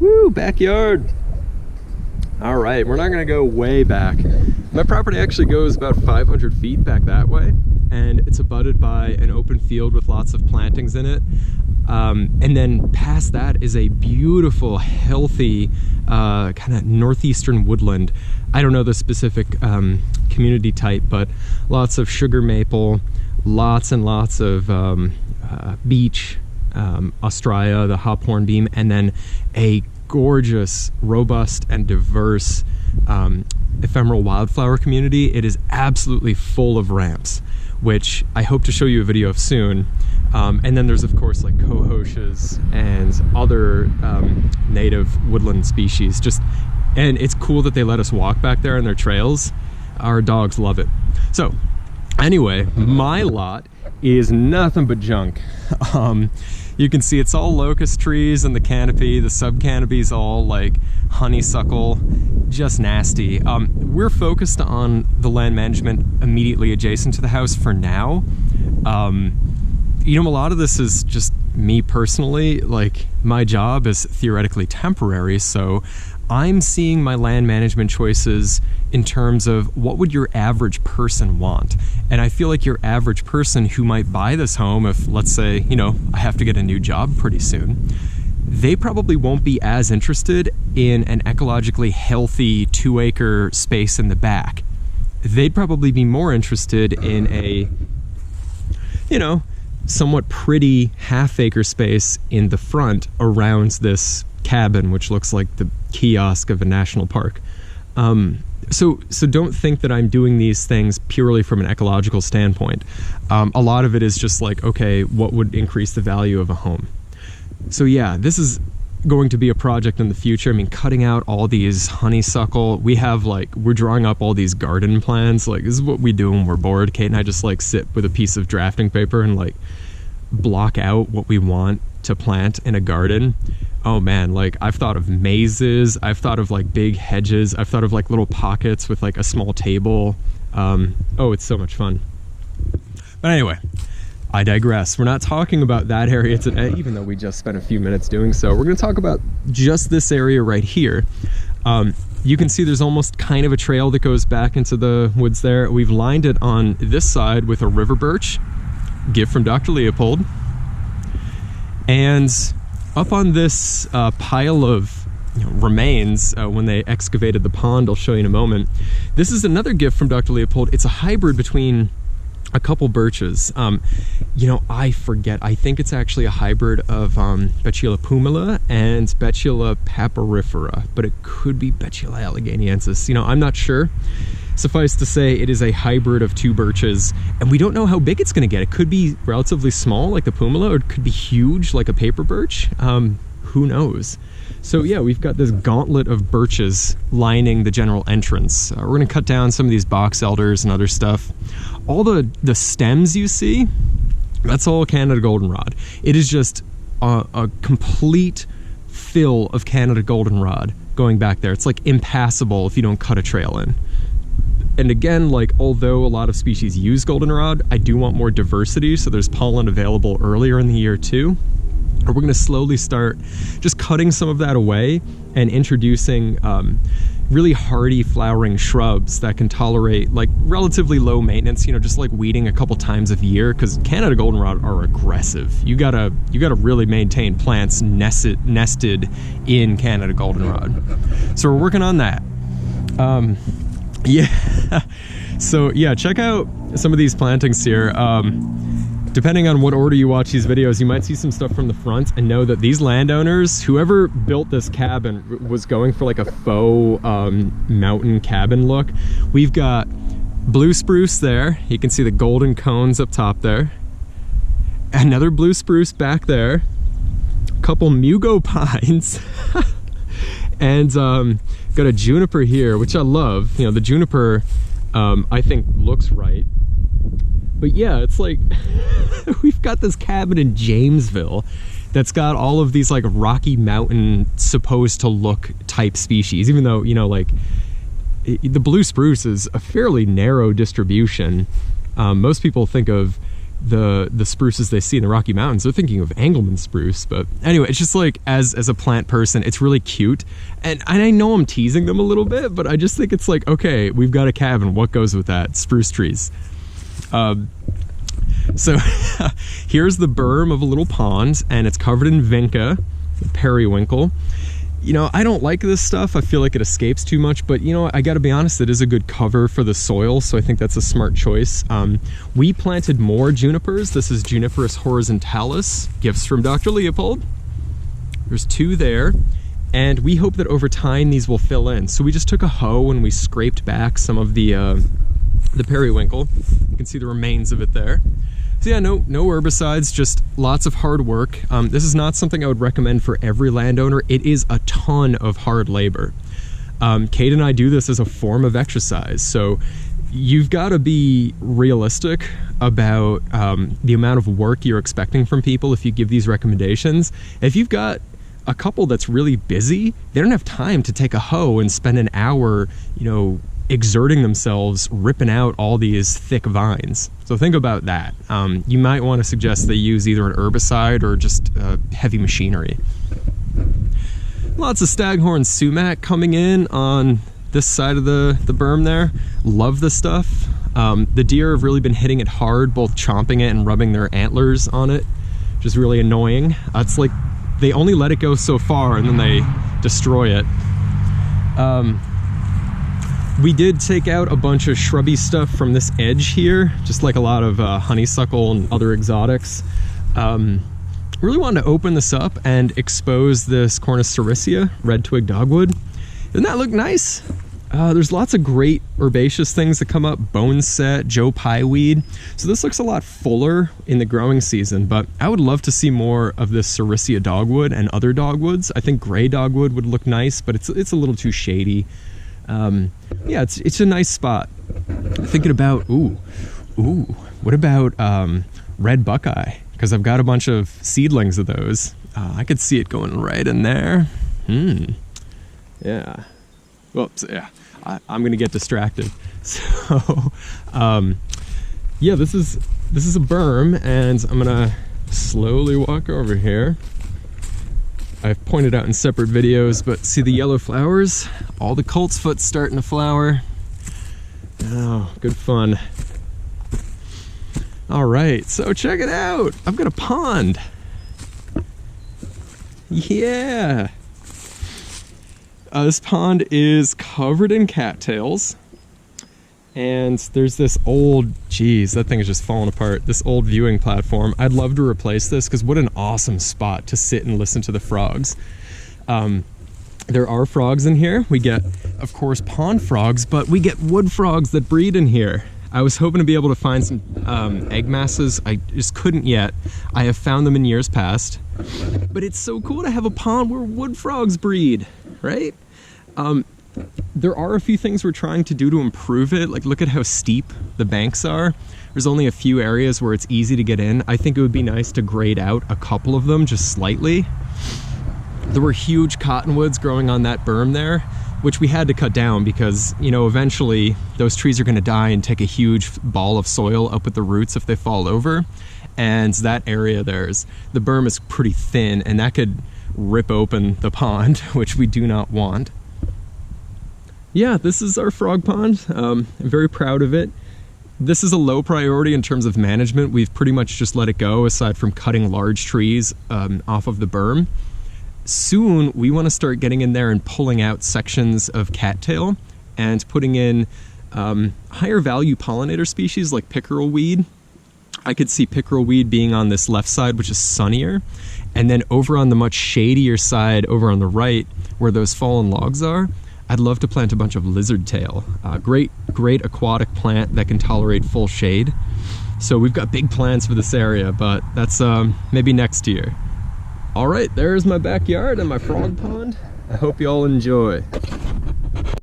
Woo, backyard. All right, we're not gonna go way back. My property actually goes about 500 feet back that way, and it's abutted by an open field with lots of plantings in it. And then past that is a beautiful, healthy, kind of northeastern woodland. I don't know the specific community type, but lots of sugar maple, lots and lots of beech, Australia, the hop hornbeam, and then a gorgeous, robust, and diverse ephemeral wildflower community. It is absolutely full of ramps, which I hope to show you a video of soon. And then there's of course like cohoshes and other native woodland species. And it's cool that they let us walk back there on their trails. Our dogs love it. So anyway, my lot is nothing but junk. You can see it's all locust trees and the canopy. The sub-canopy is all like honeysuckle, just nasty. We're focused on the land management immediately adjacent to the house for now. You know, a lot of this is just me personally. Like, my job is theoretically temporary, so I'm seeing my land management choices in terms of what would your average person want. And I feel like your average person who might buy this home, if let's say, you know, I have to get a new job pretty soon, they probably won't be as interested in an ecologically healthy 2-acre space in the back. They'd probably be more interested in a, you know, somewhat pretty half-acre space in the front around this cabin, which looks like the kiosk of a national park. So don't think that I'm doing these things purely from an ecological standpoint. A lot of it is just like, okay, what would increase the value of a home? So yeah, this is going to be a project in the future. I mean, cutting out all these honeysuckle, we're drawing up all these garden plans. Like, this is what we do when we're bored. Kate and I just like sit with a piece of drafting paper and like block out what we want to plant in a garden. Oh man, like I've thought of mazes, I've thought of like big hedges, I've thought of like little pockets with like a small table. Oh, it's so much fun. But anyway, I digress. We're not talking about that area today, even though we just spent a few minutes doing so. We're going to talk about just this area right here. You can see there's almost kind of a trail that goes back into the woods there. We've lined it on this side with a river birch, gift from Dr. Leopold. And up on this pile of remains, when they excavated the pond, I'll show you in a moment, this is another gift from Dr. Leopold. It's a hybrid between a couple birches. You know, I forget. I think it's actually a hybrid of Betula pumila and Betula papyrifera, but it could be Betula alleganiensis. You know, I'm not sure. Suffice to say, it is a hybrid of two birches, and we don't know how big it's going to get. It could be relatively small, like the pumila, or it could be huge, like a paper birch. Who knows? So yeah, we've got this gauntlet of birches lining the general entrance. We're going to cut down some of these box elders and other stuff. All the stems you see, that's all Canada goldenrod. It is just a complete fill of Canada goldenrod going back there. It's like impassable if you don't cut a trail in. And again, like, although a lot of species use goldenrod, I do want more diversity, so there's pollen available earlier in the year too. We're going to slowly start just cutting some of that away and introducing really hardy flowering shrubs that can tolerate like relatively low maintenance, you know, just like weeding a couple times a year, because Canada goldenrod are aggressive. You gotta really maintain plants nested in Canada goldenrod. So we're working on that. Yeah. So yeah, check out some of these plantings here. Depending on what order you watch these videos, you might see some stuff from the front, and know that these landowners, whoever built this cabin, was going for like a faux mountain cabin look. We've got blue spruce there. You can see the golden cones up top there. Another blue spruce back there. A couple Mugo pines. And got a juniper here, which I love. You know, the juniper I think looks right. But yeah, it's like we've got this cabin in Jamesville that's got all of these like Rocky Mountain supposed to look type species, even though, you know, like the blue spruce is a fairly narrow distribution. Most people think of the spruces they see in the Rocky Mountains. They're thinking of Engelmann spruce. But anyway, it's just like, as a plant person, it's really cute. And I know I'm teasing them a little bit, but I just think it's like, okay, we've got a cabin. What goes with that? Spruce trees. So here's the berm of a little pond, and it's covered in vinca, periwinkle. You know, I don't like this stuff. I feel like it escapes too much, but you know, I gotta be honest, it is a good cover for the soil, so I think that's a smart choice. We planted more junipers. This is Juniperus horizontalis, gifts from Dr. Leopold. There's 2 there, and we hope that over time these will fill in. So we just took a hoe and we scraped back some of the periwinkle. You can see the remains of it there. So yeah, no herbicides, just lots of hard work. This is not something I would recommend for every landowner. It is a ton of hard labor. Kate and I do this as a form of exercise. So you've got to be realistic about the amount of work you're expecting from people if you give these recommendations. If you've got a couple that's really busy, they don't have time to take a hoe and spend an hour, you know, exerting themselves, ripping out all these thick vines. So think about that. You might want to suggest they use either an herbicide or just heavy machinery. Lots of staghorn sumac coming in on this side of the berm there. Love this stuff. The deer have really been hitting it hard, both chomping it and rubbing their antlers on it, which is really annoying. It's like they only let it go so far and then they destroy it. We did take out a bunch of shrubby stuff from this edge here, just like a lot of honeysuckle and other exotics. Really wanted to open this up and expose this Cornus sericea, red twig dogwood. Doesn't that look nice? There's lots of great herbaceous things that come up, boneset, Joe Pye weed. So this looks a lot fuller in the growing season, but I would love to see more of this sericea dogwood and other dogwoods. I think gray dogwood would look nice, but it's a little too shady. Yeah, it's a nice spot. Thinking about, what about red buckeye? Because I've got a bunch of seedlings of those. I could see it going right in there. Yeah. Whoops, yeah. I'm gonna get distracted. So, yeah, this is a berm, and I'm gonna slowly walk over here. I've pointed out in separate videos, but see the yellow flowers? All the coltsfoot's starting to flower. Oh, good fun. All right, so check it out. I've got a pond. Yeah. This pond is covered in cattails. And there's this old, geez, that thing is just falling apart. This old viewing platform. I'd love to replace this because what an awesome spot to sit and listen to the frogs. There are frogs in here. We get, of course, pond frogs, but we get wood frogs that breed in here. I was hoping to be able to find some egg masses. I just couldn't yet. I have found them in years past. But it's so cool to have a pond where wood frogs breed, right? There are a few things we're trying to do to improve it. Like, look at how steep the banks are. There's only a few areas where it's easy to get in. I think it would be nice to grade out a couple of them just slightly. There were huge cottonwoods growing on that berm there, which we had to cut down because, you know, eventually those trees are going to die and take a huge ball of soil up with the roots if they fall over. And that area the berm is pretty thin, and that could rip open the pond, which we do not want. Yeah, this is our frog pond. I'm very proud of it. This is a low priority in terms of management. We've pretty much just let it go, aside from cutting large trees off of the berm. Soon, we want to start getting in there and pulling out sections of cattail and putting in higher value pollinator species like pickerel weed. I could see pickerel weed being on this left side, which is sunnier, and then over on the much shadier side, over on the right, where those fallen logs are, I'd love to plant a bunch of lizard tail. Great aquatic plant that can tolerate full shade. So we've got big plans for this area, but that's maybe next year. All right, there's my backyard and my frog pond. I hope you all enjoy.